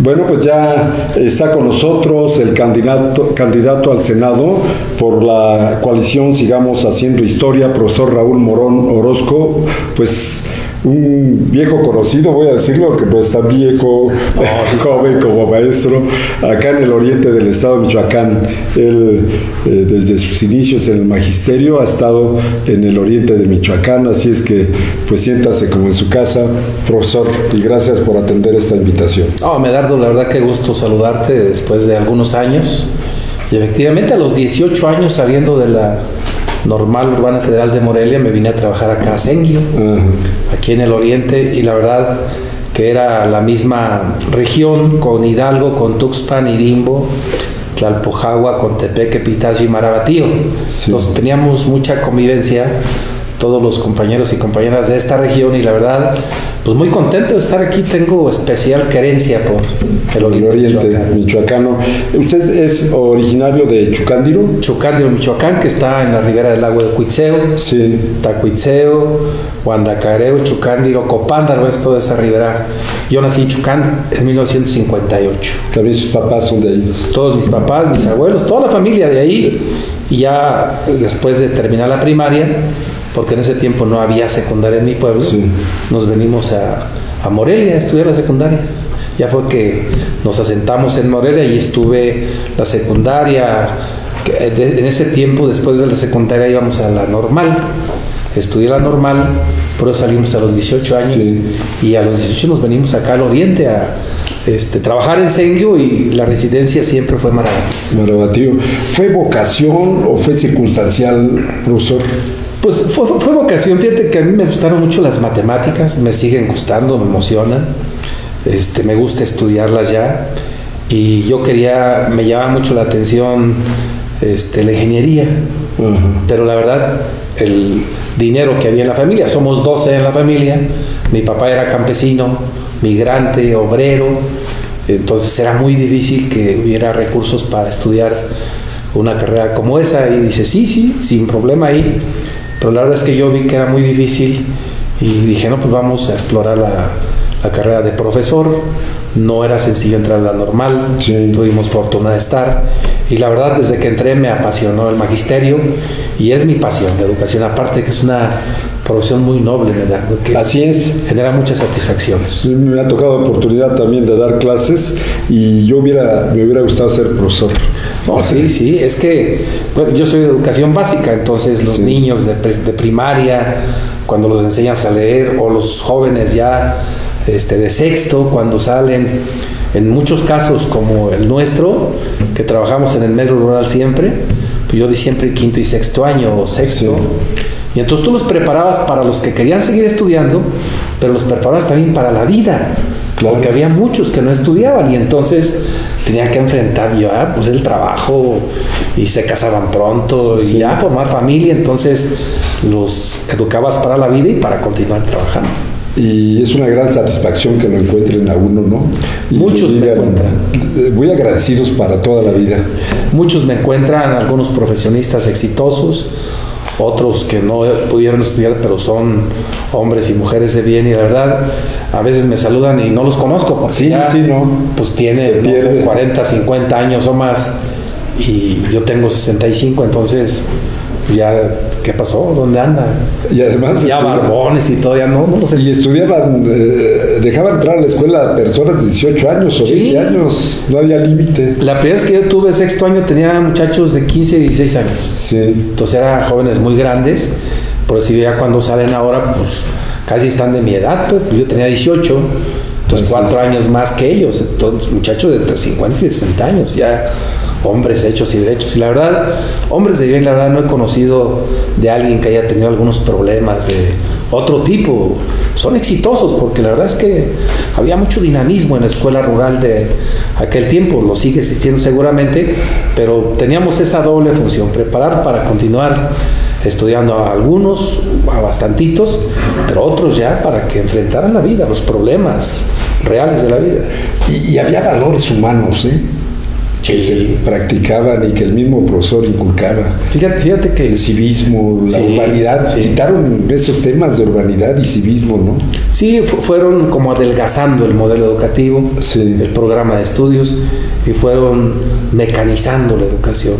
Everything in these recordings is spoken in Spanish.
Bueno, pues ya está con nosotros el candidato al Senado por la coalición Sigamos Haciendo Historia, profesor Raúl Morón Orozco, pues un viejo conocido, voy a decirlo, que no es tan viejo, joven como maestro, acá en el oriente del estado de Michoacán. Él, desde sus inicios en el magisterio, ha estado en el oriente de Michoacán, así es que, pues siéntase como en su casa, profesor, y gracias por atender esta invitación. Medardo, la verdad que gusto saludarte después de algunos años, y efectivamente a los 18 años, saliendo de la Normal Urbana Federal de Morelia, me vine a trabajar acá a Senguio, aquí en el oriente, y la verdad que era la misma región, con Hidalgo, con Tuxpan, Irimbo, Tlalpujahua, Cotepeque, Pitayo y Marabatío. Sí. Entonces teníamos mucha convivencia, todos los compañeros y compañeras de esta región, y la verdad, pues muy contento de estar aquí. Tengo especial querencia por el oriente michoacano. ¿Usted es originario de Chucándiro? Chucándiro, Michoacán, que está en la ribera del lago de Cuitzeo, sí. Tacuitzeo, Guandacareo, Chucándiro, Copándaro, es toda esa ribera. Yo nací en Chucán en 1958. ¿También sus papás son de ahí? Todos mis papás, mis abuelos, toda la familia de ahí. Y ya después de terminar la primaria, porque en ese tiempo no había secundaria en mi pueblo, sí, nos venimos a Morelia a estudiar la secundaria. Ya fue que nos asentamos en Morelia y estuve la secundaria. En ese tiempo, después de la secundaria, íbamos a la normal. Estudié la normal, pero salimos a los 18 años, sí, y a los 18 nos venimos acá al oriente a trabajar en Senguio, y la residencia siempre fue Marabatío. ¿Fue vocación o fue circunstancial, profesor? Pues fue vocación. Fíjate que a mí me gustaron mucho las matemáticas, me siguen gustando, me emocionan, me gusta estudiarlas ya, y yo me llamaba mucho la atención la ingeniería, pero la verdad, el dinero que había en la familia, somos 12 en la familia, mi papá era campesino, migrante, obrero, entonces era muy difícil que hubiera recursos para estudiar una carrera como esa, y dice, sí, sin problema ahí. Pero la verdad es que yo vi que era muy difícil y dije, no, pues vamos a explorar la carrera de profesor. No era sencillo entrar a la normal, sí, tuvimos fortuna de estar, y la verdad desde que entré me apasionó el magisterio, y es mi pasión, la educación, aparte que es una profesión muy noble, ¿verdad? Que así es, genera muchas satisfacciones. Me ha tocado la oportunidad también de dar clases, y me hubiera gustado ser profesor. No, sí, es que bueno, yo soy de educación básica, entonces los, sí, niños de primaria, cuando los enseñas a leer, o los jóvenes ya de sexto, cuando salen, en muchos casos como el nuestro, que trabajamos en el medio rural siempre, pues yo di siempre quinto y sexto año, o sexto, sí, y entonces tú los preparabas para los que querían seguir estudiando, pero los preparabas también para la vida, claro, porque había muchos que no estudiaban, y entonces tenían que enfrentar ya pues el trabajo, y se casaban pronto, sí, y ya formar familia. Entonces los educabas para la vida y para continuar trabajando. Y es una gran satisfacción que lo encuentren a uno, ¿no? Y muchos me encuentran. Muy agradecidos para toda la vida. Muchos me encuentran, algunos profesionistas exitosos, otros que no pudieron estudiar, pero son hombres y mujeres de bien, y la verdad, a veces me saludan y no los conozco, porque sí, ya, sí, ¿no? Pues tiene, no sé, 40, 50 años o más, y yo tengo 65, entonces ya, ¿qué pasó? ¿Dónde anda? Y además ya barbones y todo, ya no lo sé. Y estudiaban, dejaban entrar a la escuela a personas de 18 años o 20 años, no había límite. La primera vez que yo tuve sexto año tenía muchachos de 15 y 16 años. Sí. Entonces eran jóvenes muy grandes, pero si ya cuando salen ahora, pues casi están de mi edad, pues yo tenía 18, entonces 4 años más que ellos, entonces muchachos de entre 50 y 60 años, ya hombres hechos y derechos. Y la verdad, hombres de bien, la verdad no he conocido de alguien que haya tenido algunos problemas de otro tipo. Son exitosos, porque la verdad es que había mucho dinamismo en la escuela rural de aquel tiempo, lo sigue existiendo seguramente, pero teníamos esa doble función, preparar para continuar estudiando a algunos, a bastantitos, pero otros ya para que enfrentaran la vida, los problemas reales de la vida. Y había valores humanos, ¿eh? que se practicaban y que el mismo profesor inculcaba. Fíjate que el civismo, la urbanidad, quitaron esos temas de urbanidad y civismo, ¿no? Sí, fueron como adelgazando el modelo educativo, el programa de estudios, y fueron mecanizando la educación.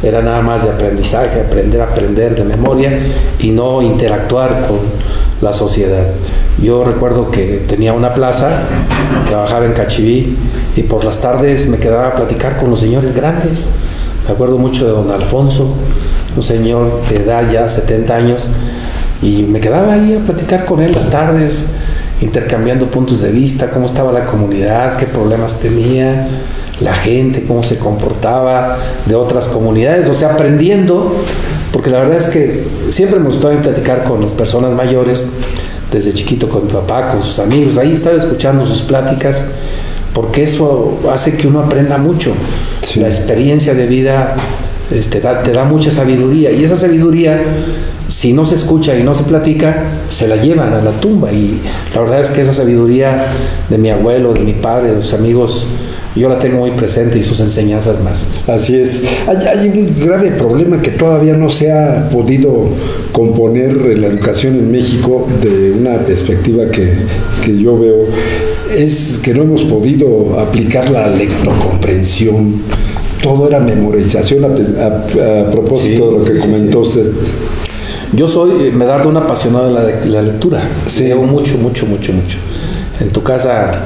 Era nada más de aprendizaje, aprender de memoria y no interactuar con la sociedad. Yo recuerdo que tenía una plaza, trabajaba en Cachiví y por las tardes me quedaba a platicar con los señores grandes. Me acuerdo mucho de don Alfonso, un señor de edad ya 70 años, y me quedaba ahí a platicar con él las tardes, intercambiando puntos de vista, cómo estaba la comunidad, qué problemas tenía la gente, cómo se comportaba de otras comunidades, o sea, aprendiendo, porque la verdad es que siempre me gustó platicar con las personas mayores, desde chiquito con mi papá, con sus amigos, ahí estaba escuchando sus pláticas, porque eso hace que uno aprenda mucho. La experiencia de vida te da mucha sabiduría, y esa sabiduría, si no se escucha y no se platica, se la llevan a la tumba. Y la verdad es que esa sabiduría de mi abuelo, de mi padre, de los amigos, yo la tengo muy presente, y sus enseñanzas más. Así es. Hay un grave problema que todavía no se ha podido componer en la educación en México de una perspectiva que yo veo, es que no hemos podido aplicar la lectocomprensión. Todo era memorización a propósito de lo que comentó usted. Yo soy, Medardo, un apasionado de la lectura. Leo mucho. En tu casa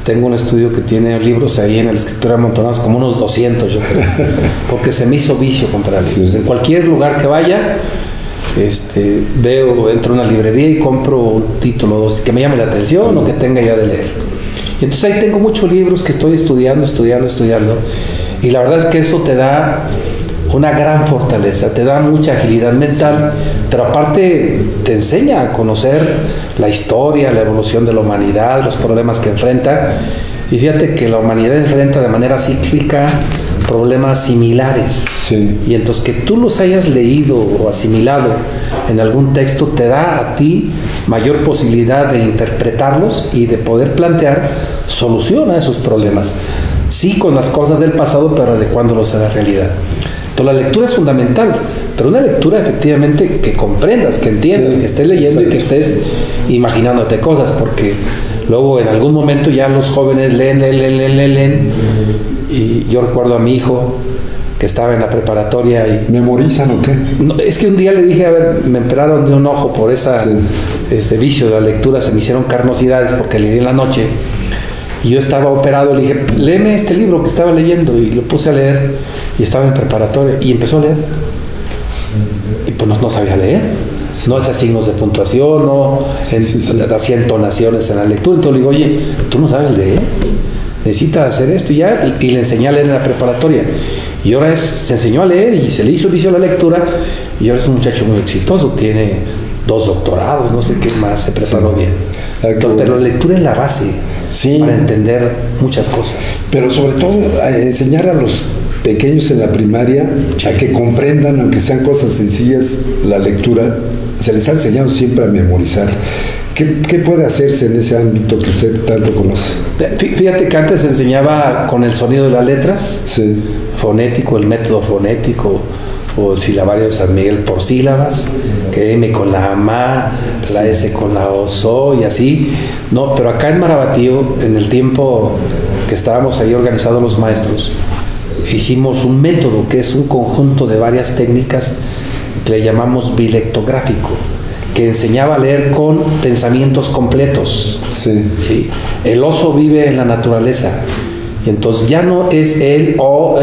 tengo un estudio que tiene libros ahí en la escritura amontonados, como unos 200, yo creo, porque se me hizo vicio comprar libros. En cualquier lugar que vaya, entro a una librería y compro un título que me llame la atención o que tenga ya de leer. Y entonces ahí tengo muchos libros que estoy estudiando, y la verdad es que eso te da una gran fortaleza, te da mucha agilidad mental, pero aparte te enseña a conocer la historia, la evolución de la humanidad, los problemas que enfrenta. Y fíjate que la humanidad enfrenta de manera cíclica problemas similares. Y entonces que tú los hayas leído o asimilado en algún texto te da a ti mayor posibilidad de interpretarlos y de poder plantear solución a esos problemas. Sí, con las cosas del pasado, pero adecuándolos a la realidad. Entonces la lectura es fundamental, pero una lectura efectivamente que comprendas, que entiendas, que estés leyendo y que estés imaginándote cosas, porque luego en algún momento ya los jóvenes leen, y yo recuerdo a mi hijo que estaba en la preparatoria y... ¿Memorizan o qué? No, es que un día le dije, a ver, me operaron de un ojo por vicio de la lectura, se me hicieron carnosidades porque leí en la noche. Y yo estaba operado, le dije, léeme este libro que estaba leyendo, y lo puse a leer, y estaba en preparatoria, y empezó a leer. Y pues no sabía leer, no hacía signos de puntuación, hacía entonaciones en la lectura. Entonces le digo, oye, tú no sabes leer, necesitas hacer esto, y le enseñé a leer en la preparatoria. Y ahora se enseñó a leer, y se le hizo vicio a la lectura, y ahora es un muchacho muy exitoso, tiene 2 doctorados, no sé qué más, se preparó bien. Pero la lectura es la base para entender muchas cosas. Pero sobre todo a enseñar a los pequeños en la primaria a que comprendan, aunque sean cosas sencillas, la lectura. Se les ha enseñado siempre a memorizar. ¿Qué puede hacerse en ese ámbito que usted tanto conoce? Fíjate que antes se enseñaba con el sonido de las letras, fonético, el método fonético, o el silabario de San Miguel por sílabas, que M con la MA, la S con la OSO y así. No, pero acá en Marabatío, en el tiempo que estábamos ahí organizados los maestros, hicimos un método que es un conjunto de varias técnicas que le llamamos bilectográfico, que enseñaba a leer con pensamientos completos. El oso vive en la naturaleza. Y entonces ya no es él no,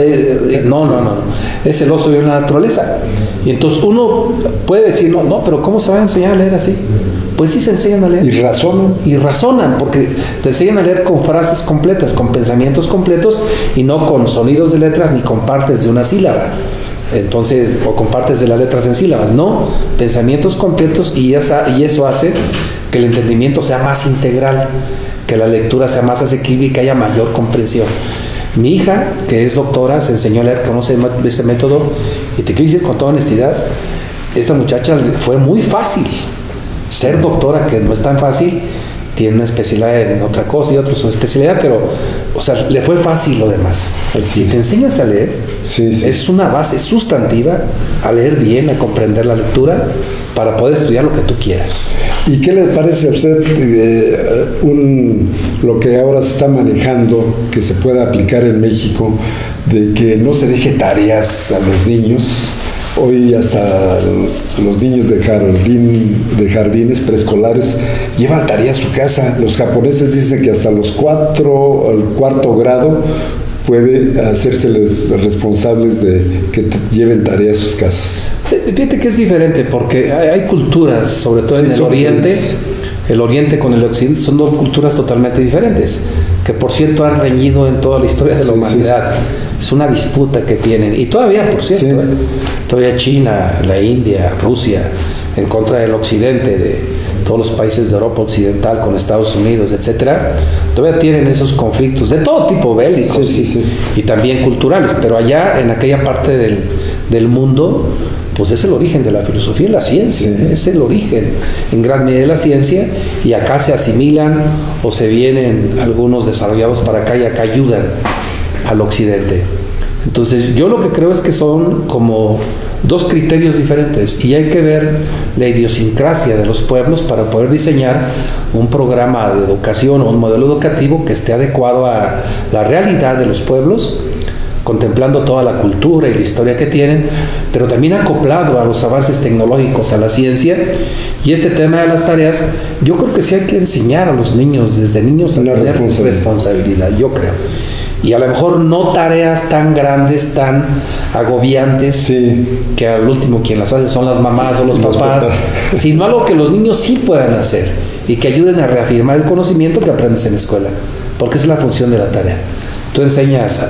es el oso vive en la naturaleza. Y entonces uno puede decir, no, pero ¿cómo se va a enseñar a leer así? Pues sí se enseñan a leer. Y razonan, porque te enseñan a leer con frases completas, con pensamientos completos, y no con sonidos de letras ni con partes de una sílaba. Entonces, o con partes de las letras en sílabas, no, pensamientos completos, y eso hace que el entendimiento sea más integral, que la lectura sea más asequible y que haya mayor comprensión. Mi hija, que es doctora, se enseñó a leer con ese método, y te quiero decir con toda honestidad, esta muchacha fue muy fácil ser doctora, que no es tan fácil, tiene una especialidad en otra cosa y otros su especialidad, pero, o sea, le fue fácil lo demás. Si te enseñas a leer, es una base sustantiva a leer bien, a comprender la lectura, para poder estudiar lo que tú quieras. ¿Y qué le parece a usted lo que ahora se está manejando, que se pueda aplicar en México, de que no se deje tareas a los niños? Hoy hasta los niños de jardines preescolares llevan tarea a su casa. Los japoneses dicen que hasta el cuarto grado puede hacérseles responsables de que lleven tarea a sus casas. Fíjate que es diferente, porque hay culturas, sobre todo en el Oriente, el Oriente con el Occidente, son dos culturas totalmente diferentes, que por cierto han reñido en toda la historia de la humanidad. Es una disputa que tienen, y todavía, por cierto, todavía China, la India, Rusia, en contra del Occidente, de todos los países de Europa Occidental con Estados Unidos, etcétera, todavía tienen esos conflictos de todo tipo, bélicos y también culturales, pero allá en aquella parte del mundo, pues es el origen de la filosofía y la ciencia, es el origen en gran medida de la ciencia, y acá se asimilan o se vienen algunos desarrollados para acá y acá ayudan al occidente. Entonces yo lo que creo es que son como dos criterios diferentes, y hay que ver la idiosincrasia de los pueblos para poder diseñar un programa de educación o un modelo educativo que esté adecuado a la realidad de los pueblos, contemplando toda la cultura y la historia que tienen, pero también acoplado a los avances tecnológicos, a la ciencia. Y este tema de las tareas, yo creo que sí hay que enseñar a los niños, desde niños, a tener responsabilidad, yo creo. Y a lo mejor no tareas tan grandes, tan agobiantes, que al último quien las hace son las mamás o los papás, sino algo que los niños sí puedan hacer y que ayuden a reafirmar el conocimiento que aprendes en la escuela, porque esa es la función de la tarea. Tú enseñas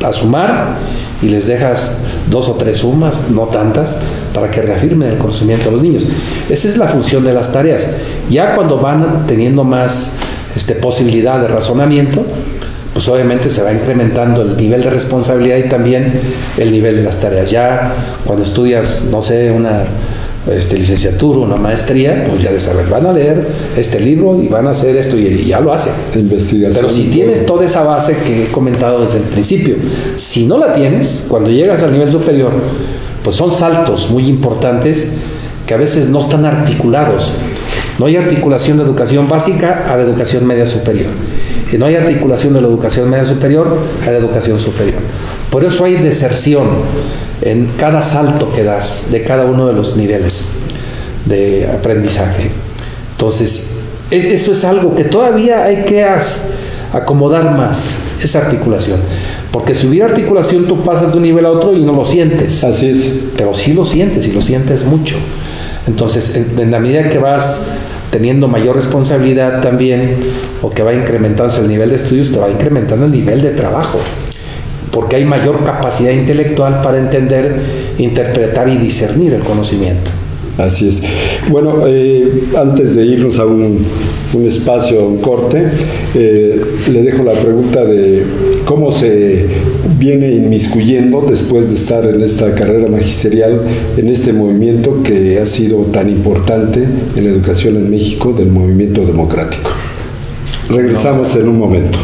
a sumar y les dejas 2 o 3 sumas, no tantas, para que reafirmen el conocimiento de los niños. Esa es la función de las tareas. Ya cuando van teniendo más posibilidad de razonamiento, pues obviamente se va incrementando el nivel de responsabilidad y también el nivel de las tareas. Ya cuando estudias, no sé, una licenciatura, una maestría, pues ya de saber, van a leer este libro y van a hacer esto, y ya lo hacen. Pero si tienes toda esa base que he comentado desde el principio, si no la tienes, cuando llegas al nivel superior, pues son saltos muy importantes que a veces no están articulados. No hay articulación de educación básica a la educación media superior. Y no hay articulación de la educación media superior a la educación superior. Por eso hay deserción en cada salto que das de cada uno de los niveles de aprendizaje. Entonces, eso es algo que todavía hay que acomodar más, esa articulación. Porque si hubiera articulación, tú pasas de un nivel a otro y no lo sientes. Así es. Pero sí lo sientes, y lo sientes mucho. Entonces, en la medida que vas teniendo mayor responsabilidad también, o que va incrementándose el nivel de estudios, te va incrementando el nivel de trabajo, porque hay mayor capacidad intelectual para entender, interpretar y discernir el conocimiento. Así es. Bueno, antes de irnos a un espacio, a un corte, le dejo la pregunta de cómo se viene inmiscuyendo, después de estar en esta carrera magisterial, en este movimiento que ha sido tan importante en la educación en México, del movimiento democrático. Regresamos en un momento.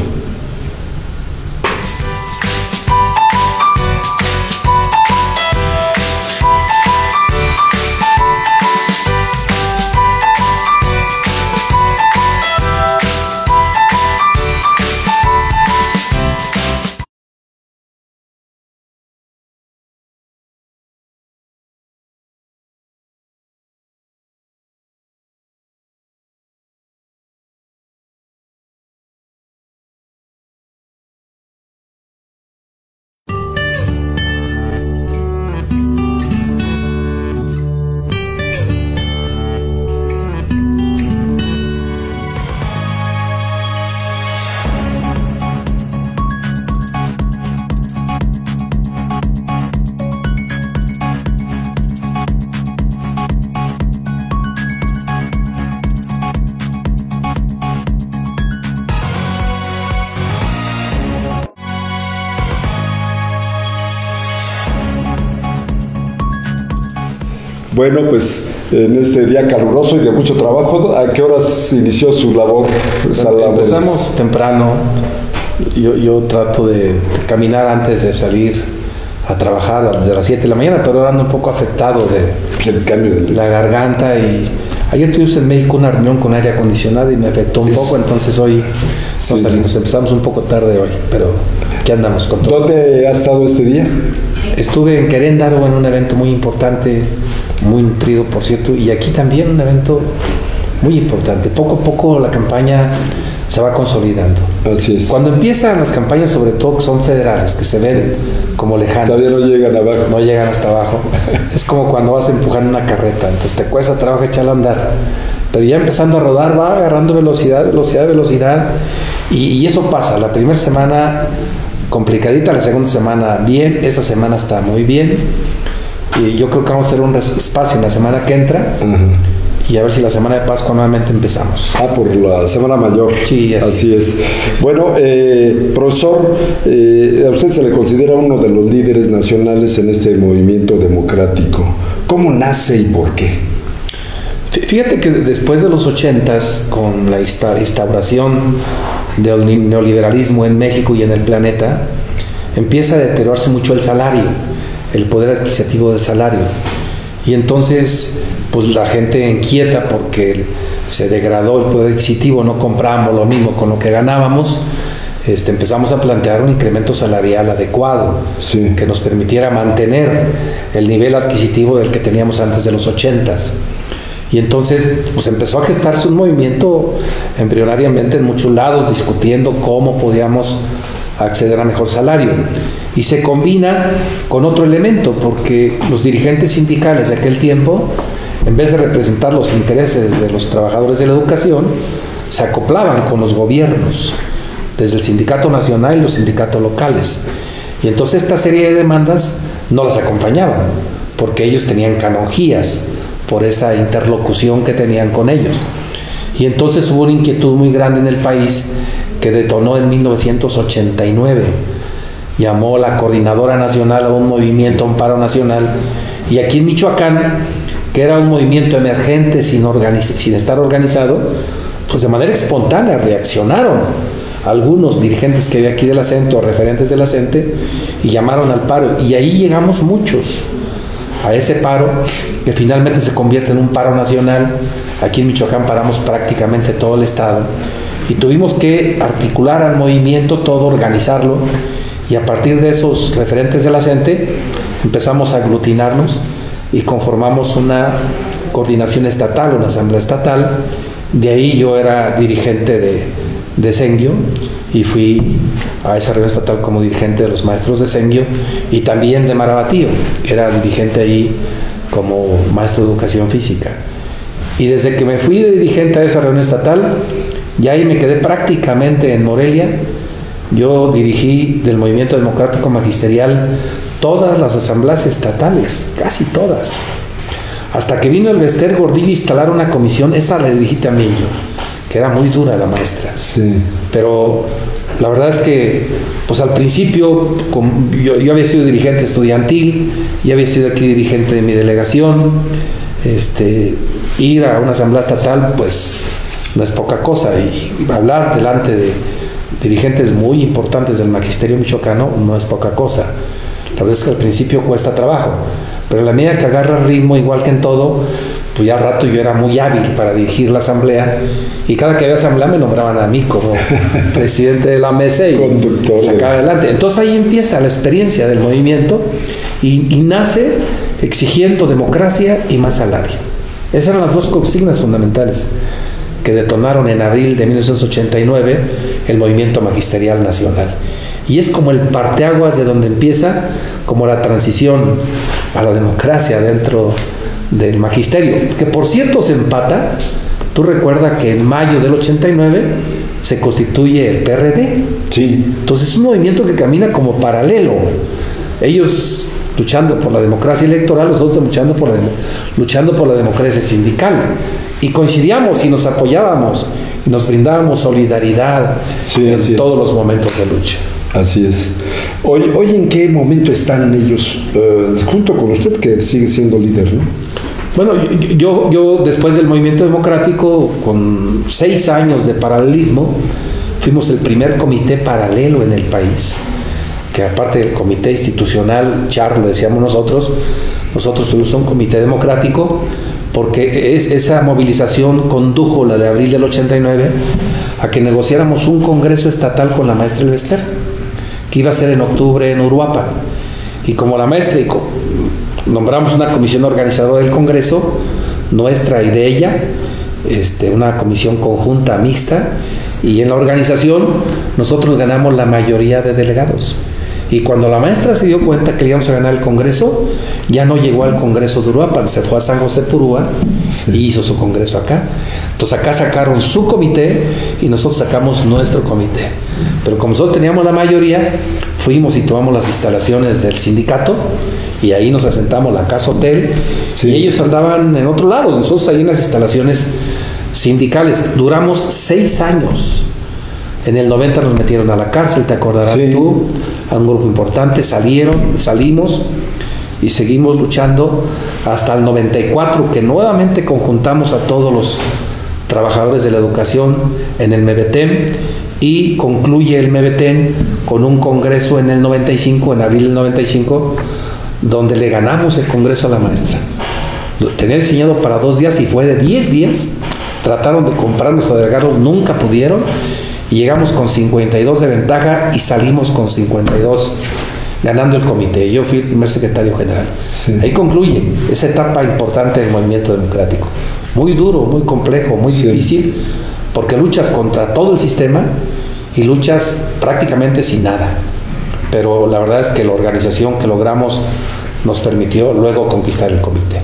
Bueno, pues en este día caluroso y de mucho trabajo, ¿a qué horas inició su labor? Empezamos temprano. Yo trato de caminar antes de salir a trabajar desde las 7 de la mañana, pero ando un poco afectado de el cambio de la garganta. Y ayer tuvimos en México una reunión con aire acondicionado y me afectó un poco, entonces hoy nos salimos. Empezamos un poco tarde hoy, pero aquí andamos con todo. ¿Dónde ha estado este día? Estuve en Querétaro en un evento muy importante, muy nutrido, por cierto, y aquí también un evento muy importante. Poco a poco la campaña se va consolidando. Así es. Cuando empiezan las campañas, sobre todo que son federales, que se ven como lejanas. Todavía no llegan abajo. No llegan hasta abajo. Es como cuando vas empujando una carreta, entonces te cuesta trabajo echarla a andar. Pero ya empezando a rodar, va agarrando velocidad. Y eso pasa. La primera semana complicadita, la segunda semana bien, esta semana está muy bien. Y yo creo que vamos a hacer un espacio en la semana que entra. Y a ver si la semana de Pascua nuevamente empezamos. Por la Semana Mayor. Sí, así es. Bueno, profesor, a usted se le considera uno de los líderes nacionales en este movimiento democrático. ¿Cómo nace y por qué? Fíjate que después de los 80s, con la instauración del neoliberalismo en México y en el planeta, empieza a deteriorarse mucho el salario, el poder adquisitivo del salario. Y entonces, pues la gente inquieta porque se degradó el poder adquisitivo, no comprábamos lo mismo con lo que ganábamos, empezamos a plantear un incremento salarial adecuado, que nos permitiera mantener el nivel adquisitivo del que teníamos antes de los 80s. Y entonces, pues empezó a gestarse un movimiento embrionariamente en muchos lados, discutiendo cómo podíamos acceder a mejor salario. Y se combina con otro elemento, porque los dirigentes sindicales de aquel tiempo, en vez de representar los intereses de los trabajadores de la educación, se acoplaban con los gobiernos, desde el sindicato nacional y los sindicatos locales. Y entonces esta serie de demandas no las acompañaban, porque ellos tenían canonjías por esa interlocución que tenían con ellos. Y entonces hubo una inquietud muy grande en el país que detonó en 1989. Llamó la Coordinadora Nacional a un movimiento, a un paro nacional. Y aquí en Michoacán, que era un movimiento emergente sin estar organizado, pues de manera espontánea reaccionaron algunos dirigentes que había aquí de la CENTE o referentes de la CENTE y llamaron al paro. Y ahí llegamos muchos a ese paro, que finalmente se convierte en un paro nacional. Aquí en Michoacán paramos prácticamente todo el estado y tuvimos que articular al movimiento todo, organizarlo, y a partir de esos referentes de la CENTE empezamos a aglutinarnos y conformamos una coordinación estatal, una asamblea estatal. De ahí yo era dirigente de Sengio y fui a esa reunión estatal como dirigente de los maestros de Sengio y también de Marabatío, que era dirigente ahí como maestro de educación física. Y desde que me fui de dirigente a esa reunión estatal, ya ahí me quedé prácticamente en Morelia. Yo dirigí del Movimiento Democrático Magisterial todas las asambleas estatales, casi todas. Hasta que vino el Bester Gordillo a instalar una comisión, esa la dirigí también yo, que era muy dura la maestra. Sí. Pero la verdad es que, pues al principio, yo había sido dirigente estudiantil, y había sido aquí dirigente de mi delegación. Ir a una asamblea estatal, pues no es poca cosa, y hablar delante de dirigentes muy importantes del magisterio michoacano no es poca cosa. La verdad es que al principio cuesta trabajo, pero a la medida que agarra ritmo, igual que en todo, pues ya al rato yo era muy hábil para dirigir la asamblea, y cada que había asamblea me nombraban a mí como presidente de la mesa y sacaba adelante. Entonces ahí empieza la experiencia del movimiento y nace exigiendo democracia y más salario. Esas eran las dos consignas fundamentales que detonaron en abril de 1989 el movimiento magisterial nacional. Y es como el parteaguas de donde empieza como la transición a la democracia dentro del magisterio, que por cierto se empata. Tú recuerdas que en mayo del 89 se constituye el PRD. Sí. Entonces es un movimiento que camina como paralelo. Ellos luchando por la democracia electoral, nosotros luchando por la democracia sindical. Y coincidíamos y nos apoyábamos y nos brindábamos solidaridad en todos los momentos de lucha. Así es. Hoy ¿en qué momento están ellos junto con usted, que sigue siendo líder, ¿no? Bueno, yo después del movimiento democrático, con 6 años de paralelismo, fuimos el primer comité paralelo en el país, que aparte del comité institucional, CHAR, lo decíamos nosotros fuimos un comité democrático, porque esa movilización condujo, la de abril del 89, a que negociáramos un congreso estatal con la maestra Elvester, que iba a ser en octubre en Uruapan. Y como la maestra nombramos una comisión organizadora del congreso, nuestra y de ella, una comisión conjunta mixta, y en la organización nosotros ganamos la mayoría de delegados. Y cuando la maestra se dio cuenta que le íbamos a ganar el congreso, ya no llegó al congreso de Uruapan, se fue a San José Purúa y hizo su congreso acá. Entonces acá sacaron su comité y nosotros sacamos nuestro comité. Pero como nosotros teníamos la mayoría, fuimos y tomamos las instalaciones del sindicato y ahí nos asentamos, la casa hotel, y ellos andaban en otro lado, nosotros ahí en las instalaciones sindicales. Duramos 6 años. En el 90 nos metieron a la cárcel, te acordarás tú, a un grupo importante, salimos y seguimos luchando hasta el 94, que nuevamente conjuntamos a todos los trabajadores de la educación en el MEBETEM, y concluye el MEBETEM con un congreso en el 95, en abril del 95, donde le ganamos el congreso a la maestra. Lo tenía diseñado para 2 días y fue de 10 días. Trataron de comprarnos a delegados, nunca pudieron, y llegamos con 52 de ventaja y salimos con 52 ganando el comité. Yo fui el primer secretario general. Ahí concluye esa etapa importante del movimiento democrático. Muy duro, muy complejo, muy difícil, porque luchas contra todo el sistema y luchas prácticamente sin nada. Pero la verdad es que la organización que logramos nos permitió luego conquistar el comité.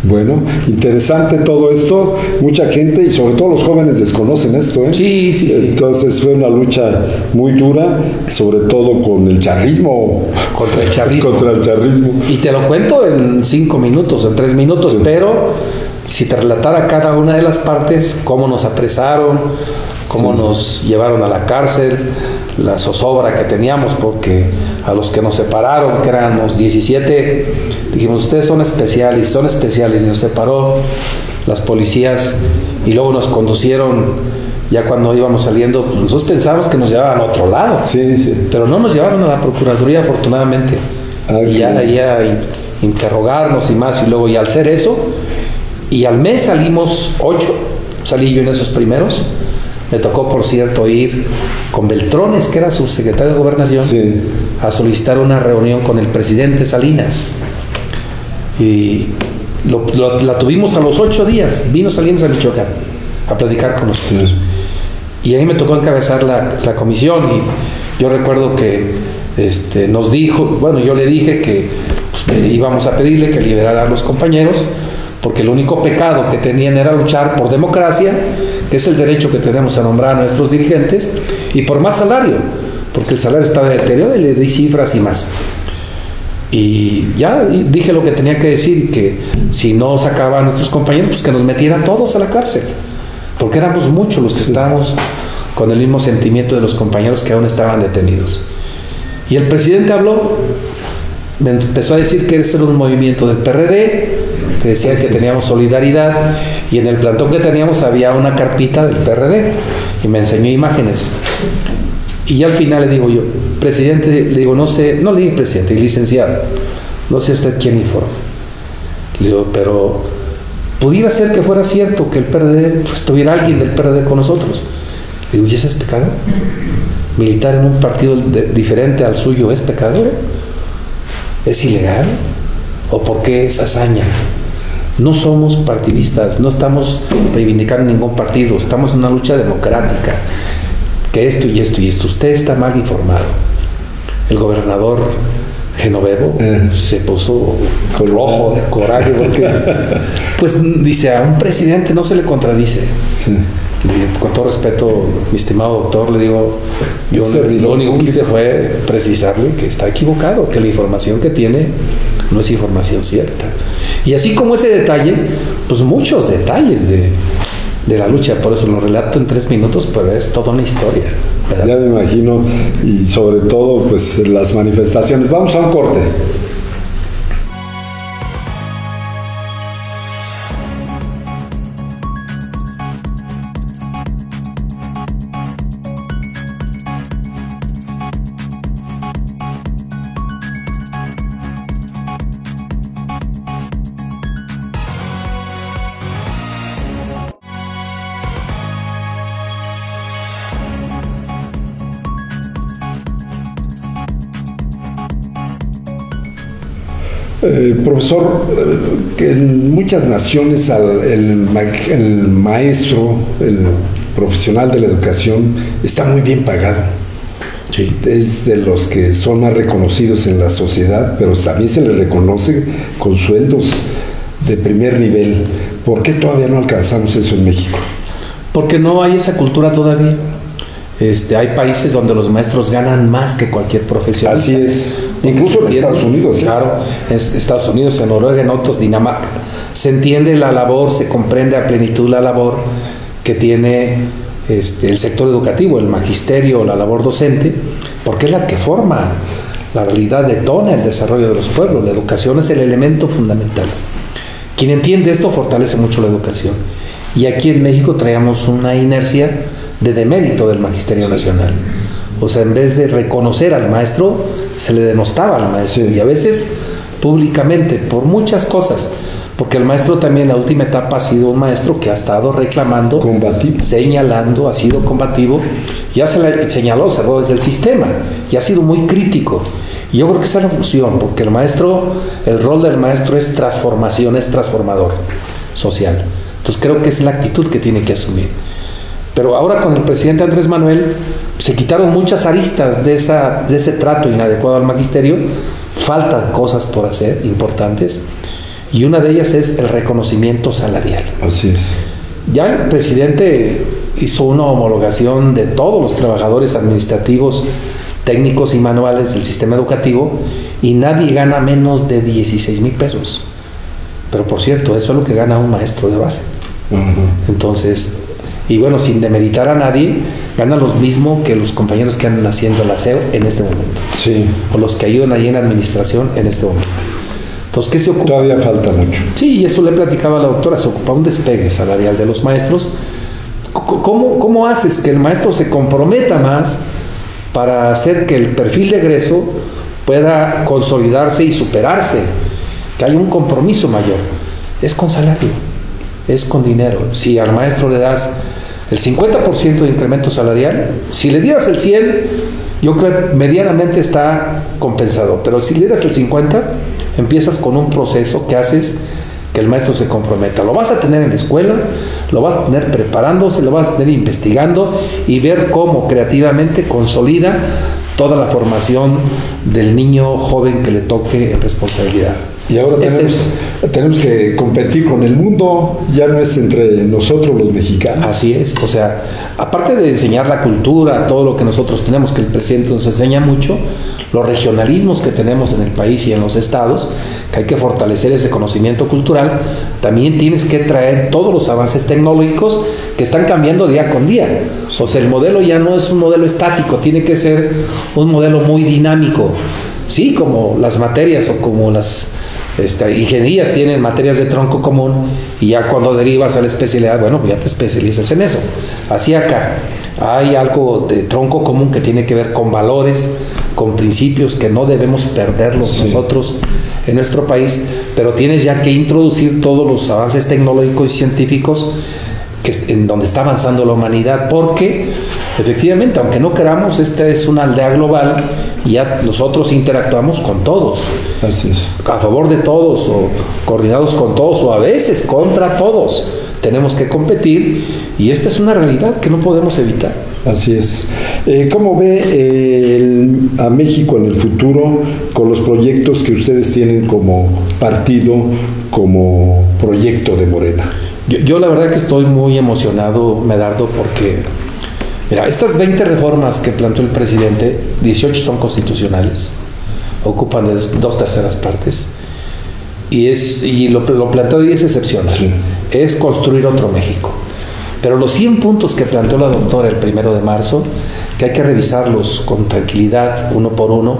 Bueno, interesante todo esto. Mucha gente y sobre todo los jóvenes desconocen esto, ¿eh? Sí. Entonces fue una lucha muy dura, sobre todo con el charrismo. Contra el charrismo. Y te lo cuento en 5 minutos, en 3 minutos, pero si te relatara cada una de las partes, cómo nos apresaron, cómo nos llevaron a la cárcel, la zozobra que teníamos, porque a los que nos separaron, que éramos 17, dijimos, ustedes son especiales, y nos separó las policías, y luego nos conducieron, ya cuando íbamos saliendo, pues nosotros pensábamos que nos llevaban a otro lado, pero no nos llevaron a la Procuraduría, afortunadamente, y ya a interrogarnos y más, y luego ya al hacer eso, y al mes salimos 8, salí yo en esos primeros. Me tocó, por cierto, ir con Beltrones, que era subsecretario de Gobernación, a solicitar una reunión con el presidente Salinas. Y la tuvimos a los 8 días. Vino Salinas a Michoacán a platicar con nosotros. Y ahí me tocó encabezar la comisión. Y yo recuerdo que nos dijo, bueno, yo le dije que íbamos a pedirle que liberara a los compañeros, porque el único pecado que tenían era luchar por democracia, que es el derecho que tenemos a nombrar a nuestros dirigentes, y por más salario, porque el salario estaba deteriorado, y le di cifras y más. Y ya dije lo que tenía que decir, que si no sacaba a nuestros compañeros, pues que nos metieran todos a la cárcel, porque éramos muchos los que estábamos con el mismo sentimiento de los compañeros que aún estaban detenidos. Y el presidente habló, me empezó a decir que ese era un movimiento del PRD, que decía que teníamos solidaridad, y en el plantón que teníamos había una carpita del PRD, y me enseñó imágenes. Y ya al final le digo yo, presidente, le digo, no le dije presidente, licenciado, no sé usted quién informa. Le digo, pero pudiera ser que fuera cierto que el PRD, pues tuviera alguien del PRD con nosotros. Le digo, ¿y ese es pecado? ¿Militar en un partido diferente al suyo es pecado? ¿Es ilegal? ¿O por qué esa hazaña? No somos partidistas, no estamos reivindicando ningún partido, estamos en una lucha democrática, que esto y esto y esto. Usted está mal informado. El gobernador Genovevo se puso rojo de coraje, porque, pues dice, a un presidente no se le contradice. Con todo respeto, mi estimado doctor, le digo, yo lo único que hice fue precisarle que está equivocado, que la información que tiene no es información cierta. Y así como ese detalle, pues muchos detalles de la lucha. Por eso lo relato en 3 minutos, pero es toda una historia, ¿verdad? Ya me imagino, y sobre todo pues las manifestaciones. Vamos a un corte. Profesor, que en muchas naciones el maestro, el profesional de la educación, está muy bien pagado. Sí. Es de los que son más reconocidos en la sociedad, pero también se le reconoce con sueldos de primer nivel. ¿Por qué todavía no alcanzamos eso en México? Porque no hay esa cultura todavía. Hay países donde los maestros ganan más que cualquier profesión. Así es. Incluso en Estados Unidos. Claro, en Estados Unidos, en Noruega, en otros, Dinamarca. Se entiende la labor, se comprende a plenitud la labor que tiene el sector educativo, el magisterio, la labor docente, porque es la que forma la realidad, detona el desarrollo de los pueblos. La educación es el elemento fundamental. Quien entiende esto fortalece mucho la educación. Y aquí en México traíamos una inercia de demérito del Magisterio Nacional. O sea, en vez de reconocer al maestro, se le denostaba al maestro. Sí. Y a veces públicamente, por muchas cosas. Porque el maestro también en la última etapa ha sido un maestro que ha estado reclamando, combativo, señalando, ha sido combativo. Ya se le señaló los errores del sistema y ha sido muy crítico. Y yo creo que esa es la función, porque el rol del maestro es transformación, es transformador social. Entonces creo que es la actitud que tiene que asumir. Pero ahora con el presidente Andrés Manuel se quitaron muchas aristas de ese trato inadecuado al magisterio. Faltan cosas por hacer importantes y una de ellas es el reconocimiento salarial. Así es. Ya el presidente hizo una homologación de todos los trabajadores administrativos, técnicos y manuales del sistema educativo y nadie gana menos de 16,000 pesos. Pero por cierto, eso es lo que gana un maestro de base. Entonces, y bueno, sin demeritar a nadie, ganan lo mismo que los compañeros que andan haciendo el aseo en este momento. Sí. O los que ayudan allí en administración en este momento. Entonces, ¿qué se ocupa? Todavía falta mucho. Sí, y eso le platicaba a la doctora, se ocupa un despegue salarial de los maestros. ¿Cómo haces que el maestro se comprometa más para hacer que el perfil de egreso pueda consolidarse y superarse? Que haya un compromiso mayor. Es con salario, es con dinero. Si al maestro le das el 50% de incremento salarial, si le dieras el 100, yo creo que medianamente está compensado, pero si le das el 50, empiezas con un proceso que haces que el maestro se comprometa. Lo vas a tener en la escuela, lo vas a tener preparándose, lo vas a tener investigando y ver cómo creativamente consolida toda la formación del niño joven que le toque en responsabilidad. Y ahora tenemos que competir con el mundo, ya no es entre nosotros los mexicanos. Así es, o sea, aparte de enseñar la cultura, todo lo que nosotros tenemos, que el presidente nos enseña mucho, los regionalismos que tenemos en el país y en los estados, que hay que fortalecer ese conocimiento cultural, también tienes que traer todos los avances tecnológicos que están cambiando día con día. O sea, el modelo ya no es un modelo estático, tiene que ser un modelo muy dinámico. Sí, como las materias o como las ingenierías tienen materias de tronco común y ya cuando derivas a la especialidad, bueno, ya te especializas en eso. Así acá hay algo de tronco común que tiene que ver con valores, con principios que no debemos perderlos nosotros en nuestro país, pero tienes ya que introducir todos los avances tecnológicos y científicos en donde está avanzando la humanidad, porque efectivamente, aunque no queramos, esta es una aldea global y ya nosotros interactuamos con todos. Así es. A favor de todos o coordinados con todos o a veces contra todos. Tenemos que competir y esta es una realidad que no podemos evitar. Así es. ¿Cómo ve a México en el futuro con los proyectos que ustedes tienen como partido, como proyecto de Morena? Yo la verdad que estoy muy emocionado, Medardo, porque mira, estas 20 reformas que planteó el presidente, 18 son constitucionales, ocupan de 2/3 partes, y lo planteado y es excepcional, es construir otro México. Pero los 100 puntos que planteó la doctora el 1 de marzo, que hay que revisarlos con tranquilidad, uno por uno,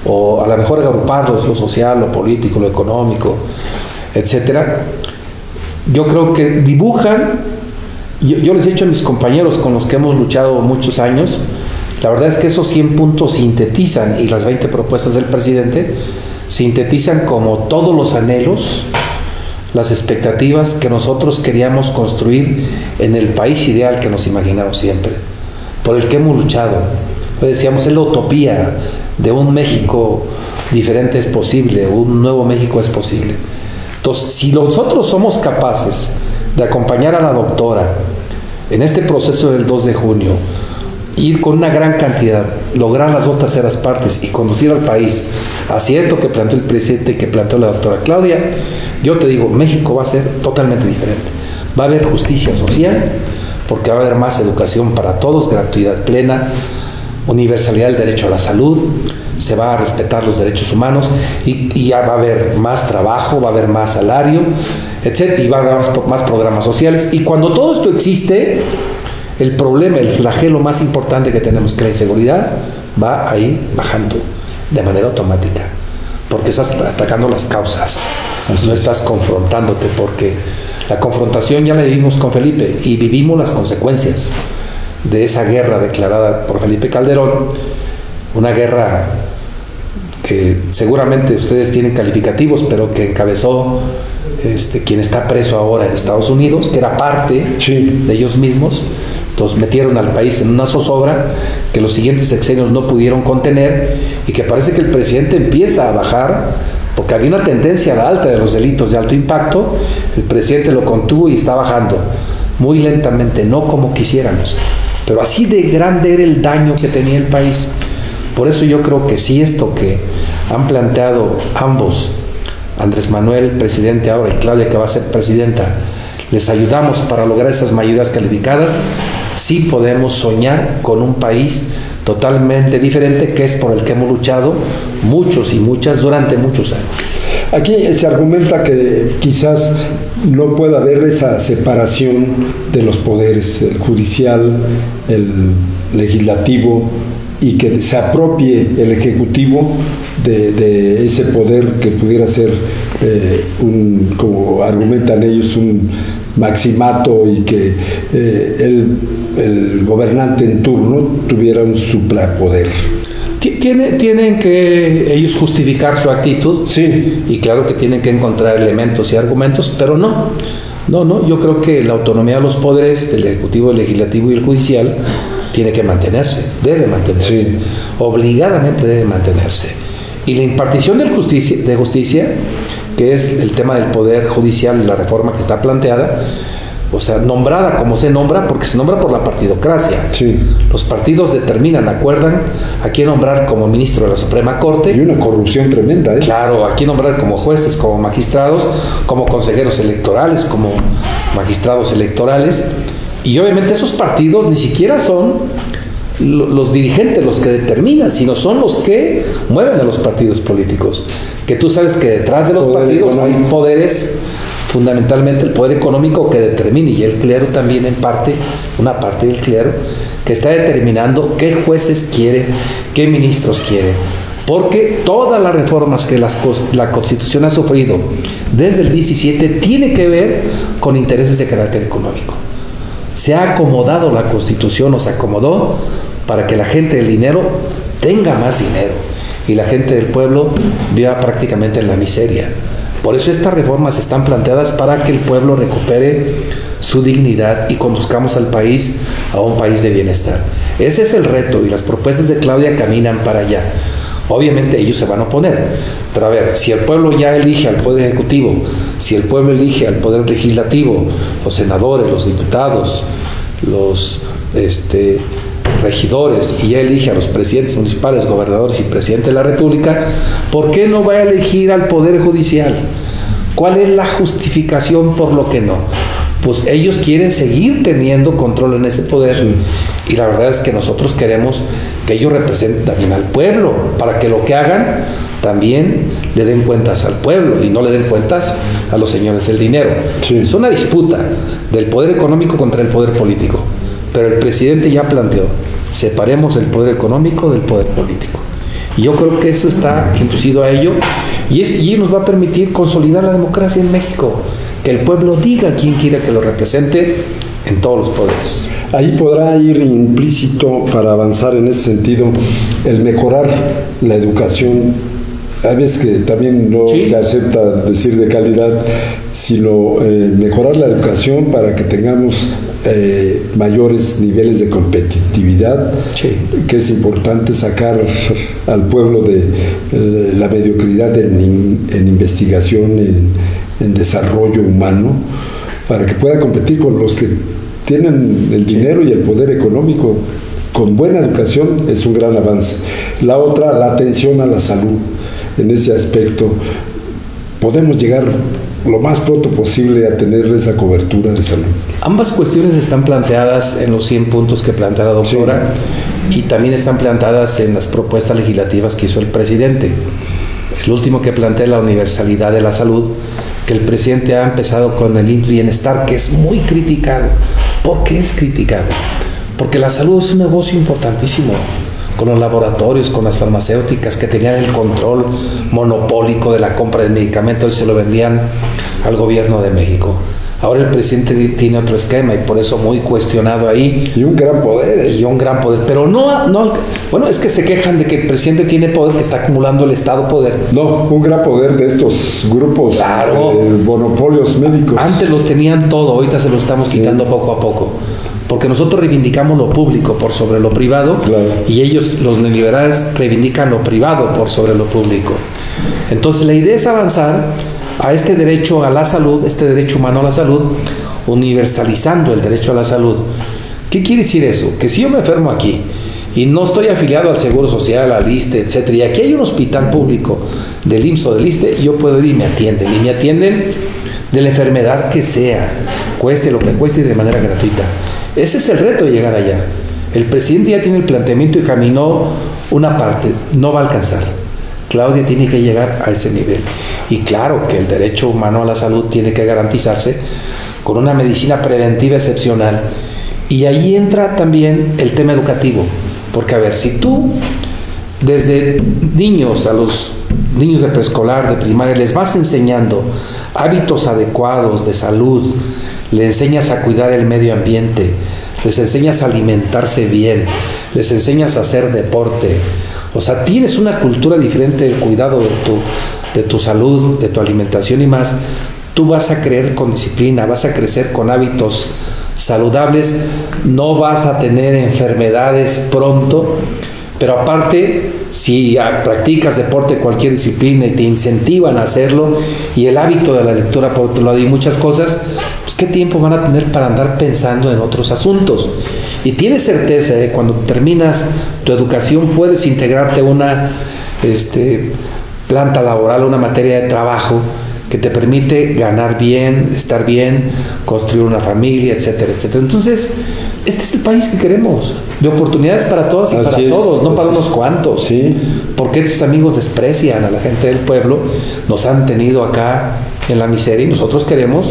o a lo mejor agruparlos, lo social, lo político, lo económico, etcétera. Yo creo que dibujan, yo les he dicho a mis compañeros con los que hemos luchado muchos años, la verdad es que esos 100 puntos sintetizan, y las 20 propuestas del presidente, sintetizan como todos los anhelos, las expectativas que nosotros queríamos construir en el país ideal que nos imaginamos siempre, por el que hemos luchado, decíamos, es la utopía de un México diferente es posible, un nuevo México es posible. Entonces, si nosotros somos capaces de acompañar a la doctora en este proceso del 2 de junio, ir con una gran cantidad, lograr las 2/3 partes y conducir al país hacia esto que planteó el presidente y que planteó la doctora Claudia, yo te digo, México va a ser totalmente diferente. Va a haber justicia social, porque va a haber más educación para todos, gratuidad plena, universalidad del derecho a la salud, se va a respetar los derechos humanos y ya va a haber más trabajo, va a haber más salario, etc. Y va a haber más programas sociales. Y cuando todo esto existe, el problema, el flagelo más importante que tenemos, que la inseguridad, va a ir bajando de manera automática, porque estás atacando las causas, no estás confrontándote, porque la confrontación ya la vivimos con Felipe y vivimos las consecuencias de esa guerra declarada por Felipe Calderón, una guerra que seguramente ustedes tienen calificativos, pero que encabezó quien está preso ahora en Estados Unidos, que era parte de ellos mismos. Entonces metieron al país en una zozobra que los siguientes sexenios no pudieron contener y que parece que el presidente empieza a bajar, porque había una tendencia a la alta de los delitos de alto impacto. El presidente lo contuvo y está bajando muy lentamente, no como quisiéramos, pero así de grande era el daño que tenía el país. Por eso yo creo que si esto que han planteado ambos, Andrés Manuel, presidente ahora, y Claudia, que va a ser presidenta, les ayudamos para lograr esas mayorías calificadas, sí podemos soñar con un país totalmente diferente, que es por el que hemos luchado muchos y muchas durante muchos años. Aquí se argumenta que quizás no pueda haber esa separación de los poderes, el judicial, el legislativo, y que se apropie el ejecutivo de ese poder que pudiera ser como argumentan ellos, un maximato, y que el gobernante en turno tuviera un suprapoder. Tienen que ellos justificar su actitud, sí, y claro que tienen que encontrar elementos y argumentos, pero no, yo creo que la autonomía de los poderes del Ejecutivo, el Legislativo y el Judicial tiene que mantenerse, debe mantenerse, sí, obligadamente debe mantenerse. Y la impartición de justicia, que es el tema del Poder Judicial, la reforma que está planteada, o sea, nombrada como se nombra, porque se nombra por la partidocracia. Sí. Los partidos determinan, acuerdan a quién nombrar como ministro de la Suprema Corte. Y una corrupción tremenda, ¿eh? Claro, a quién nombrar como jueces, como magistrados, como consejeros electorales, como magistrados electorales. Y obviamente esos partidos ni siquiera son los dirigentes los que determinan, sino son los que mueven a los partidos políticos. Que tú sabes que detrás de los partidos hay poderes, fundamentalmente el poder económico que determina, y el clero también en parte, una parte del clero, que está determinando qué jueces quiere, qué ministros quiere. Porque todas las reformas que la Constitución ha sufrido desde el 17 tiene que ver con intereses de carácter económico. Se ha acomodado la Constitución, o se acomodó para que la gente del dinero tenga más dinero y la gente del pueblo viva prácticamente en la miseria. Por eso estas reformas están planteadas para que el pueblo recupere su dignidad y conduzcamos al país a un país de bienestar. Ese es el reto, y las propuestas de Claudia caminan para allá. Obviamente ellos se van a oponer, pero a ver, si el pueblo ya elige al Poder Ejecutivo, si el pueblo elige al Poder Legislativo, los senadores, los diputados, los regidores, y ya elige a los presidentes municipales, gobernadores y presidente de la República, ¿por qué no va a elegir al Poder Judicial? ¿Cuál es la justificación por lo que no? Pues ellos quieren seguir teniendo control en ese poder, y la verdad es que nosotros queremos que ellos representen también al pueblo, para que lo que hagan también le den cuentas al pueblo y no le den cuentas a los señores del dinero. Sí. Es una disputa del poder económico contra el poder político, pero el presidente ya planteó: separemos el poder económico del poder político. Y yo creo que eso está inducido a ello, y nos va a permitir consolidar la democracia en México, que el pueblo diga quién quiere que lo represente en todos los poderes. Ahí podrá ir implícito, para avanzar en ese sentido, el mejorar la educación. A veces que también no se acepta decir de calidad, sino mejorar la educación para que tengamos mayores niveles de competitividad, Sí. que es importante sacar al pueblo de la mediocridad en investigación, en desarrollo humano, para que pueda competir con los que tienen el dinero y el poder económico. Con buena educación es un gran avance. La otra, la atención a la salud. En ese aspecto podemos llegar lo más pronto posible a tener esa cobertura de salud. Ambas cuestiones están planteadas en los 100 puntos que plantea la doctora, sí, y también están planteadas en las propuestas legislativas que hizo el presidente. El último que plantea la universalidad de la salud, que el presidente ha empezado con el IMSS Bienestar, que es muy criticado. ¿Por qué es criticado? Porque la salud es un negocio importantísimo, con los laboratorios, con las farmacéuticas que tenían el control monopólico de la compra de medicamentos y se lo vendían al gobierno de México. Ahora el presidente tiene otro esquema y por eso muy cuestionado ahí. Y un gran poder. Y un gran poder. Pero bueno, es que se quejan de que el presidente tiene poder, que está acumulando el Estado poder. No, un gran poder de estos grupos, claro, monopolios médicos. Antes los tenían todo, ahorita se los estamos quitando poco a poco. Porque nosotros reivindicamos lo público por sobre lo privado, claro, y ellos, los neoliberales, reivindican lo privado por sobre lo público. Entonces la idea es avanzar a este derecho a la salud, este derecho humano a la salud, universalizando el derecho a la salud. ¿Qué quiere decir eso? Que si yo me enfermo aquí y no estoy afiliado al Seguro Social, al ISSSTE, etcétera, y aquí hay un hospital público del IMSS o del ISSSTE, yo puedo ir y me atienden de la enfermedad que sea, cueste lo que cueste y de manera gratuita. Ese es el reto de llegar allá. El presidente ya tiene el planteamiento y caminó una parte, no va a alcanzar. Claudia tiene que llegar a ese nivel. Y claro que el derecho humano a la salud tiene que garantizarse con una medicina preventiva excepcional. Y ahí entra también el tema educativo. Porque, a ver, si tú desde niños, a los niños de preescolar, de primaria, les vas enseñando hábitos adecuados de salud, les enseñas a cuidar el medio ambiente, les enseñas a alimentarse bien, les enseñas a hacer deporte. O sea, tienes una cultura diferente del cuidado de tu salud, de tu alimentación y más. Tú vas a crecer con disciplina, vas a crecer con hábitos saludables, no vas a tener enfermedades pronto, pero aparte, si practicas deporte, cualquier disciplina y te incentivan a hacerlo, y el hábito de la lectura por otro lado y muchas cosas, pues qué tiempo van a tener para andar pensando en otros asuntos. Y tienes certeza de que cuando terminas tu educación puedes integrarte a una planta laboral, una materia de trabajo que te permite ganar bien, estar bien, construir una familia, etcétera, etcétera. Entonces, este es el país que queremos, de oportunidades para todas y para todos, no para unos cuantos. Sí. Porque estos amigos desprecian a la gente del pueblo, nos han tenido acá en la miseria y nosotros queremos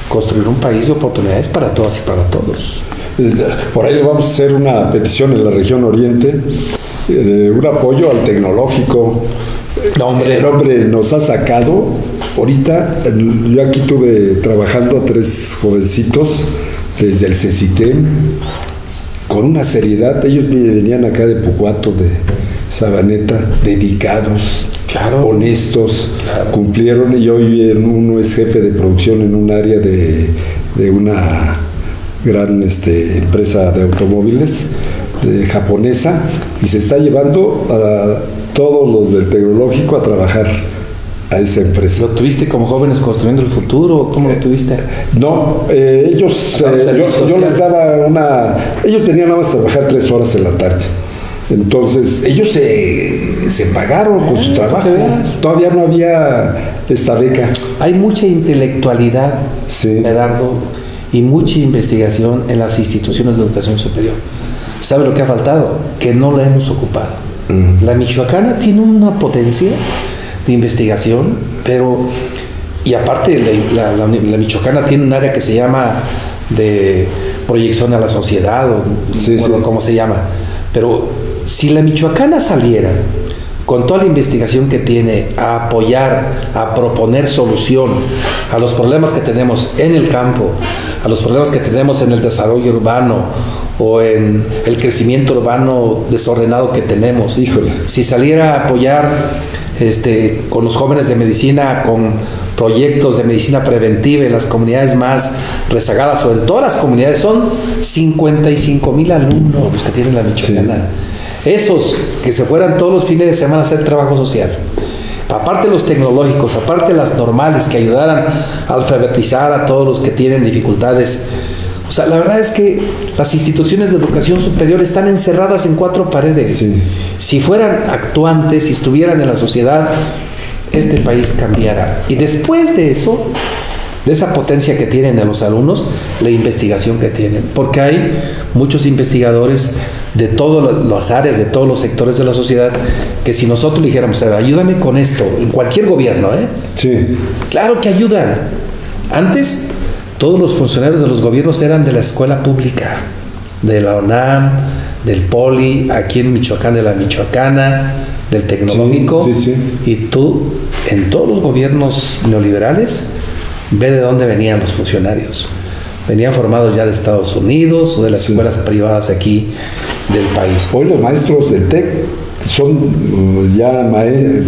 construir un país de oportunidades para todas y para todos. Por ahí le vamos a hacer una petición en la región oriente, un apoyo al tecnológico. No, hombre. El hombre nos ha sacado. Ahorita, yo aquí tuve trabajando a 3 jovencitos desde el CECITEM, con una seriedad. Ellos venían acá de Pucuato, de Sabaneta, dedicados, claro, honestos, claro, cumplieron. Y hoy uno es jefe de producción en un área de una gran empresa de automóviles japonesa, y se está llevando a todos los del tecnológico a trabajar a esa empresa. ¿Lo tuviste como jóvenes construyendo el futuro? ¿Cómo lo tuviste? No, ellos, yo les daba ellos tenían nada más trabajar 3 horas en la tarde. Entonces, ellos se pagaron con su trabajo. Todavía no había esta beca. Hay mucha intelectualidad, sí, Medardo, y mucha investigación en las instituciones de educación superior. ¿Sabe lo que ha faltado? Que no la hemos ocupado. La michoacana tiene una potencia de investigación, pero, y aparte la michoacana tiene un área que se llama de proyección a la sociedad, o sí, bueno, sí, cómo se llama, pero si la michoacana saliera con toda la investigación que tiene a apoyar, a proponer solución a los problemas que tenemos en el campo, a los problemas que tenemos en el desarrollo urbano o en el crecimiento urbano desordenado que tenemos, híjole, si saliera a apoyar con los jóvenes de medicina, con proyectos de medicina preventiva en las comunidades más rezagadas o en todas las comunidades. Son 55,000 alumnos los que tienen la Michoacana. Sí. Esos que se fueran todos los fines de semana a hacer trabajo social, aparte de los tecnológicos, aparte de las normales que ayudaran a alfabetizar a todos los que tienen dificultades. O sea, la verdad es que las instituciones de educación superior están encerradas en 4 paredes. Sí. Si fueran actuantes, si estuvieran en la sociedad, este país cambiara. Y después de eso, de esa potencia que tienen en los alumnos, la investigación que tienen. Porque hay muchos investigadores de todas las áreas, de todos los sectores de la sociedad, que si nosotros le dijéramos, ayúdame con esto, en cualquier gobierno, sí, claro que ayudan. Antes, todos los funcionarios de los gobiernos eran de la escuela pública, de la UNAM, del Poli, aquí en Michoacán, de la Michoacana, del Tecnológico. Sí, sí, sí. Y tú, en todos los gobiernos neoliberales, ve de dónde venían los funcionarios. Venían formados ya de Estados Unidos o de las escuelas privadas aquí del país. Hoy los maestros del TEC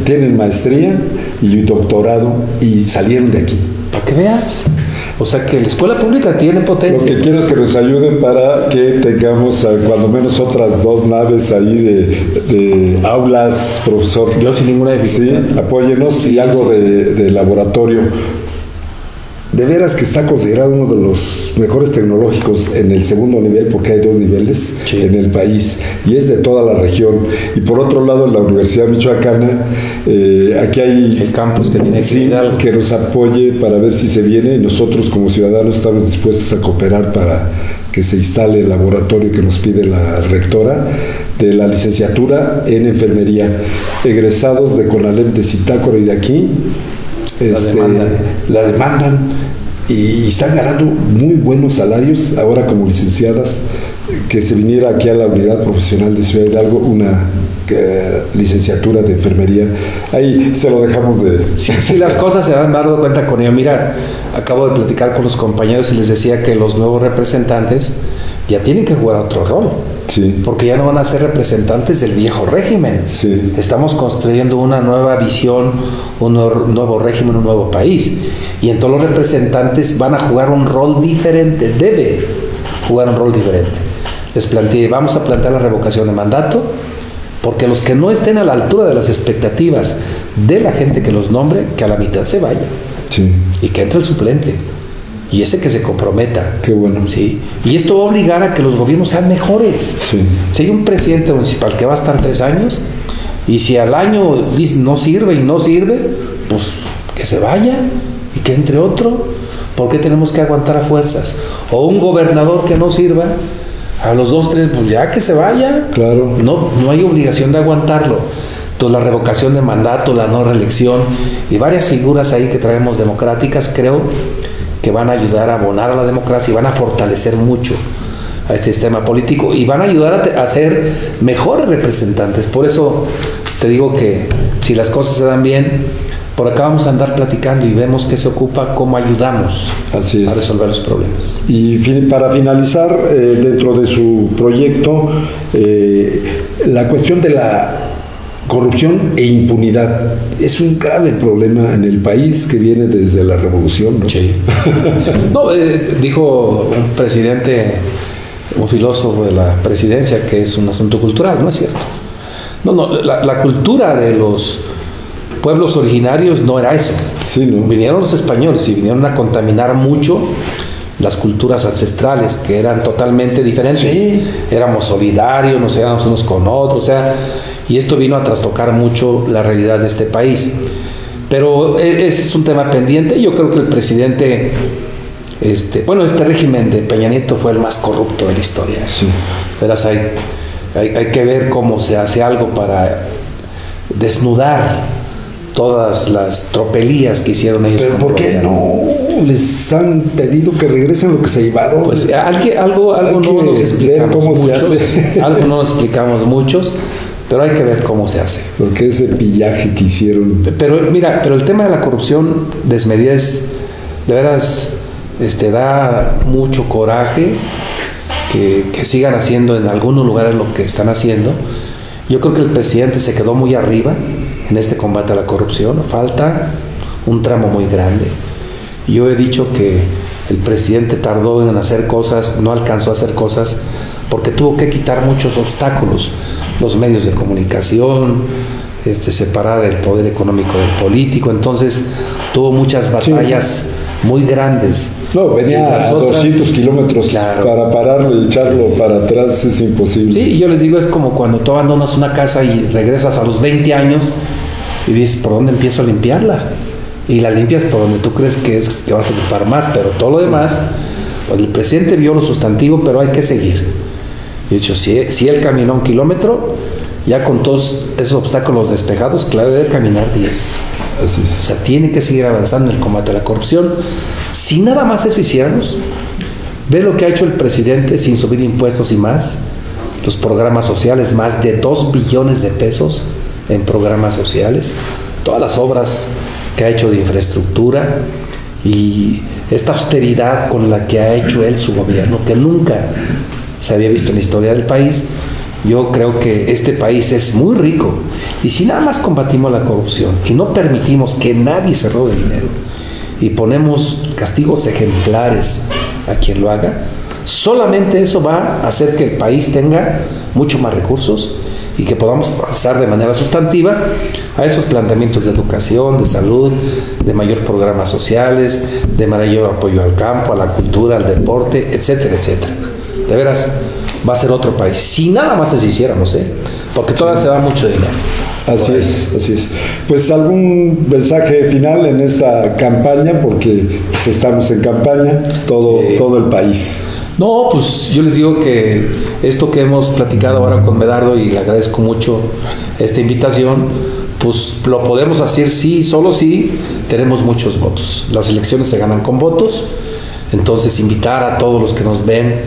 tienen maestría y doctorado y salieron de aquí. Para que veas. O sea que la escuela pública tiene potencia. Lo que quiero es que nos ayuden para que tengamos cuando menos otras 2 naves ahí de aulas, profesor. Yo sin ninguna dificultad. Sí, apóyenos y algo de laboratorio. De veras que está considerado uno de los mejores tecnológicos en el segundo nivel, porque hay 2 niveles en el país, y es de toda la región. Y por otro lado, la Universidad Michoacana, aquí hay el campus que tiene que nos apoye para ver si se viene, y nosotros como ciudadanos estamos dispuestos a cooperar para que se instale el laboratorio que nos pide la rectora de la licenciatura en enfermería, egresados de CONALEP de Zitácuaro y de aquí. La demandan y están ganando muy buenos salarios ahora como licenciadas. Que se viniera aquí a la unidad profesional de Ciudad Hidalgo una licenciatura de enfermería, ahí se lo dejamos de... Sí, las cosas se van dando cuenta con ello. Mira, acabo de platicar con los compañeros y les decía que los nuevos representantes ya tienen que jugar otro rol. Sí. Porque ya no van a ser representantes del viejo régimen. Sí. Estamos construyendo una nueva visión, un nuevo régimen, un nuevo país. Y en todos los representantes van a jugar un rol diferente, debe jugar un rol diferente. Les planteé, vamos a plantear la revocación de mandato, porque los que no estén a la altura de las expectativas de la gente que los nombre, que a la mitad se vaya. Sí. Y que entre el suplente. Y ese que se comprometa. Qué bueno. Sí. Y esto va a obligar a que los gobiernos sean mejores. Sí. Si hay un presidente municipal que va a estar 3 años, y si al año dice no sirve y no sirve, pues que se vaya y que entre otro. ¿Por qué tenemos que aguantar a fuerzas? O un gobernador que no sirva, a los 2, 3, pues ya que se vaya. Claro. No hay obligación de aguantarlo. Entonces la revocación de mandato, la no reelección y varias figuras ahí que traemos democráticas, creo que van a ayudar a abonar a la democracia y van a fortalecer mucho a este sistema político y van a ayudar a ser mejores representantes. Por eso te digo que si las cosas se dan bien, por acá vamos a andar platicando y vemos qué se ocupa, cómo ayudamos a resolver los problemas. Y para finalizar, dentro de su proyecto, la cuestión de la corrupción e impunidad es un grave problema en el país que viene desde la revolución, ¿no? Sí. No, dijo un presidente, un filósofo de la presidencia, que es un asunto cultural, ¿no es cierto? No, la cultura de los pueblos originarios no era eso. Sí, ¿no? Vinieron los españoles y vinieron a contaminar mucho las culturas ancestrales, que eran totalmente diferentes. Sí. Éramos solidarios, nos éramos unos con otros, o sea, y esto vino a trastocar mucho la realidad de este país. Pero ese es un tema pendiente. Yo creo que el presidente, este régimen de Peña Nieto fue el más corrupto de la historia. Sí. Verás, hay que ver cómo se hace algo para desnudar todas las tropelías que hicieron ellos. ¿Pero por qué no les han pedido que regresen lo que se llevaron? Pues algo no nos explicamos cómo muchos, se hace. Algo no nos explicamos muchos, pero hay que ver cómo se hace. Porque ese pillaje que hicieron. Pero mira, el tema de la corrupción desmedida es, de veras, da mucho coraje que sigan haciendo en algunos lugares lo que están haciendo. Yo creo que el presidente se quedó muy arriba en este combate a la corrupción. Falta un tramo muy grande. Yo he dicho que el presidente tardó en hacer cosas, no alcanzó a hacer cosas, porque tuvo que quitar muchos obstáculos, los medios de comunicación, separar el poder económico del político. Entonces tuvo muchas batallas muy grandes. No, venía a 200 kilómetros, claro. Para pararlo y echarlo para atrás es imposible. Sí, y yo les digo, es como cuando tú abandonas una casa y regresas a los 20 años y dices, ¿por dónde empiezo a limpiarla? Y la limpias por donde tú crees que te vas a ocupar más, pero todo lo demás, pues el presidente vio lo sustantivo, pero hay que seguir. De hecho, si él caminó 1 kilómetro, ya con todos esos obstáculos despejados, claro, debe caminar 10. Así es. O sea, tiene que seguir avanzando en el combate a la corrupción. Si nada más eso hiciéramos, ve lo que ha hecho el presidente sin subir impuestos y más, los programas sociales, más de 2 billones de pesos en programas sociales, todas las obras que ha hecho de infraestructura y esta austeridad con la que ha hecho él su gobierno, que nunca se había visto en la historia del país. Yo creo que este país es muy rico, y si nada más combatimos la corrupción y no permitimos que nadie se robe dinero y ponemos castigos ejemplares a quien lo haga, solamente eso va a hacer que el país tenga mucho más recursos y que podamos pasar de manera sustantiva a esos planteamientos de educación, de salud, de mayor programas sociales, de mayor apoyo al campo, a la cultura, al deporte, etcétera, etcétera. De veras, va a ser otro país. Si nada más eso hiciéramos, porque todavía se va mucho dinero. Así es, así es. Pues algún mensaje final en esta campaña, porque pues, estamos en campaña, todo el país. No, pues yo les digo que esto que hemos platicado ahora con Medardo, y le agradezco mucho esta invitación, pues lo podemos hacer solo si tenemos muchos votos. Las elecciones se ganan con votos, entonces invitar a todos los que nos ven,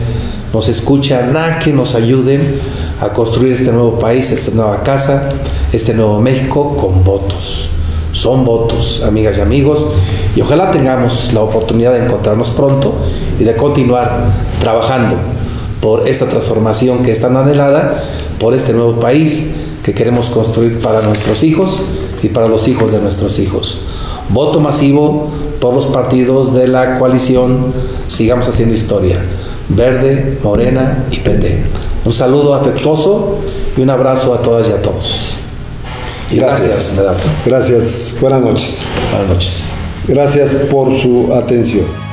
nos escuchan, a que nos ayuden a construir este nuevo país, esta nueva casa, este nuevo México con votos. Son votos, amigas y amigos, y ojalá tengamos la oportunidad de encontrarnos pronto y de continuar trabajando por esta transformación que es tan anhelada, por este nuevo país que queremos construir para nuestros hijos y para los hijos de nuestros hijos. Voto masivo por los partidos de la coalición Sigamos Haciendo Historia, Verde, Morena y PT. Un saludo afectuoso y un abrazo a todas y a todos. Y gracias, Medardo. Gracias. Buenas noches. Buenas noches. Gracias por su atención.